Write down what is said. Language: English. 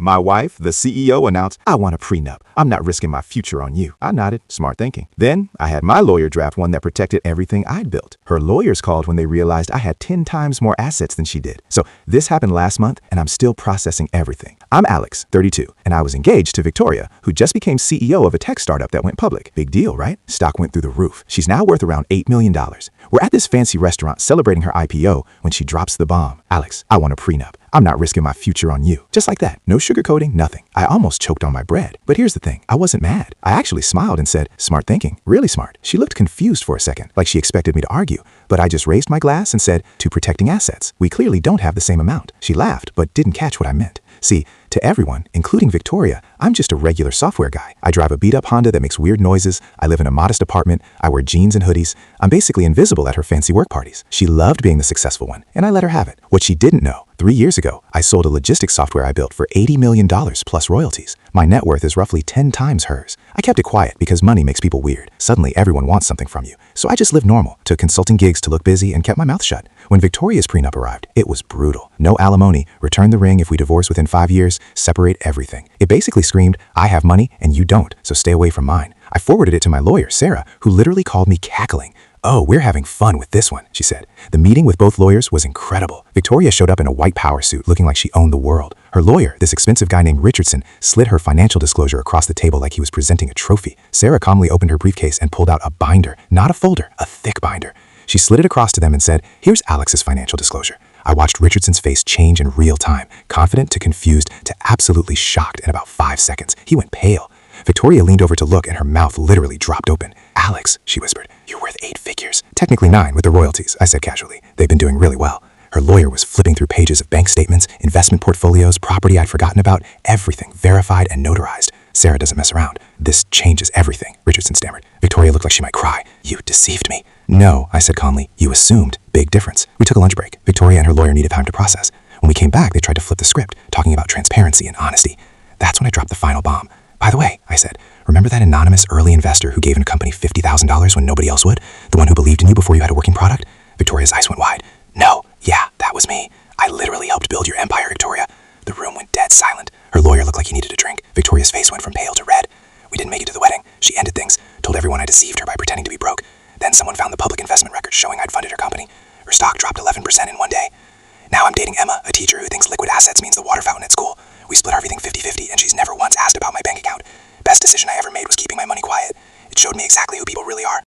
My wife, the CEO, announced, "I want a prenup. I'm not risking my future on you." I nodded, smart thinking. Then I had my lawyer draft one that protected everything I'd built. Her lawyers called when they realized I had 10 times more assets than she did. So this happened last month, and I'm still processing everything. I'm Alex, 32, and I was engaged to Victoria, who just became CEO of a tech startup that went public. Big deal, right? Stock went through the roof. She's now worth around $8 million. We're at this fancy restaurant celebrating her IPO when she drops the bomb. "Alex, I want a prenup. I'm not risking my future on you." Just like that. No sugarcoating, nothing. I almost choked on my bread. But here's the thing. I wasn't mad. I actually smiled and said, "Smart thinking. Really smart." She looked confused for a second, like she expected me to argue. But I just raised my glass and said, "To protecting assets. We clearly don't have the same amount." She laughed, but didn't catch what I meant. See, to everyone, including Victoria, I'm just a regular software guy. I drive a beat-up Honda that makes weird noises. I live in a modest apartment. I wear jeans and hoodies. I'm basically invisible at her fancy work parties. She loved being the successful one, and I let her have it. What she didn't know, 3 years ago, I sold a logistics software I built for $80 million plus royalties. My net worth is roughly 10 times hers. I kept it quiet because money makes people weird. Suddenly, everyone wants something from you. So I just lived normal, took consulting gigs to look busy, and kept my mouth shut. When Victoria's prenup arrived, it was brutal. No alimony, return the ring if we divorce within 5 years, separate everything. It basically screamed, "I have money and you don't, so stay away from mine." I forwarded it to my lawyer, Sarah, who literally called me cackling. "Oh, we're having fun with this one," she said. The meeting with both lawyers was incredible. Victoria showed up in a white power suit looking like she owned the world. Her lawyer, this expensive guy named Richardson, slid her financial disclosure across the table like he was presenting a trophy. Sarah calmly opened her briefcase and pulled out a binder, not a folder, a thick binder. She slid it across to them and said, "Here's Alex's financial disclosure." I watched Richardson's face change in real time, confident to confused to absolutely shocked in about 5 seconds. He went pale. Victoria leaned over to look and her mouth literally dropped open. "Alex," she whispered, "you're worth 8 figures. Technically 9 with the royalties," I said casually. "They've been doing really well." Her lawyer was flipping through pages of bank statements, investment portfolios, property I'd forgotten about, everything verified and notarized. Sarah doesn't mess around. "This changes everything," Richardson stammered. Victoria looked like she might cry. "You deceived me." "No," I said calmly. "You assumed." Big difference. We took a lunch break. Victoria and her lawyer needed time to process. When we came back, they tried to flip the script, talking about transparency and honesty. That's when I dropped the final bomb. "By the way," I said, "remember that anonymous early investor who gave a company $50,000 when nobody else would? The one who believed in you before you had a working product?" Victoria's eyes went wide. "No, yeah, that was me. I literally helped build your empire, Victoria." The room went dead silent. Her lawyer looked like he needed a drink. Victoria's face went from pale to red. We didn't make it to the wedding. She ended things, told everyone I deceived her by pretending to be broke. Then someone found the public investment records showing I'd funded her company. Her stock dropped 11% in one day. Now I'm dating Emma, a teacher who thinks liquid assets means the water fountain at school. We split everything 50-50, and she's never once asked about my bank account. Best decision I ever made was keeping my money quiet. It showed me exactly who people really are.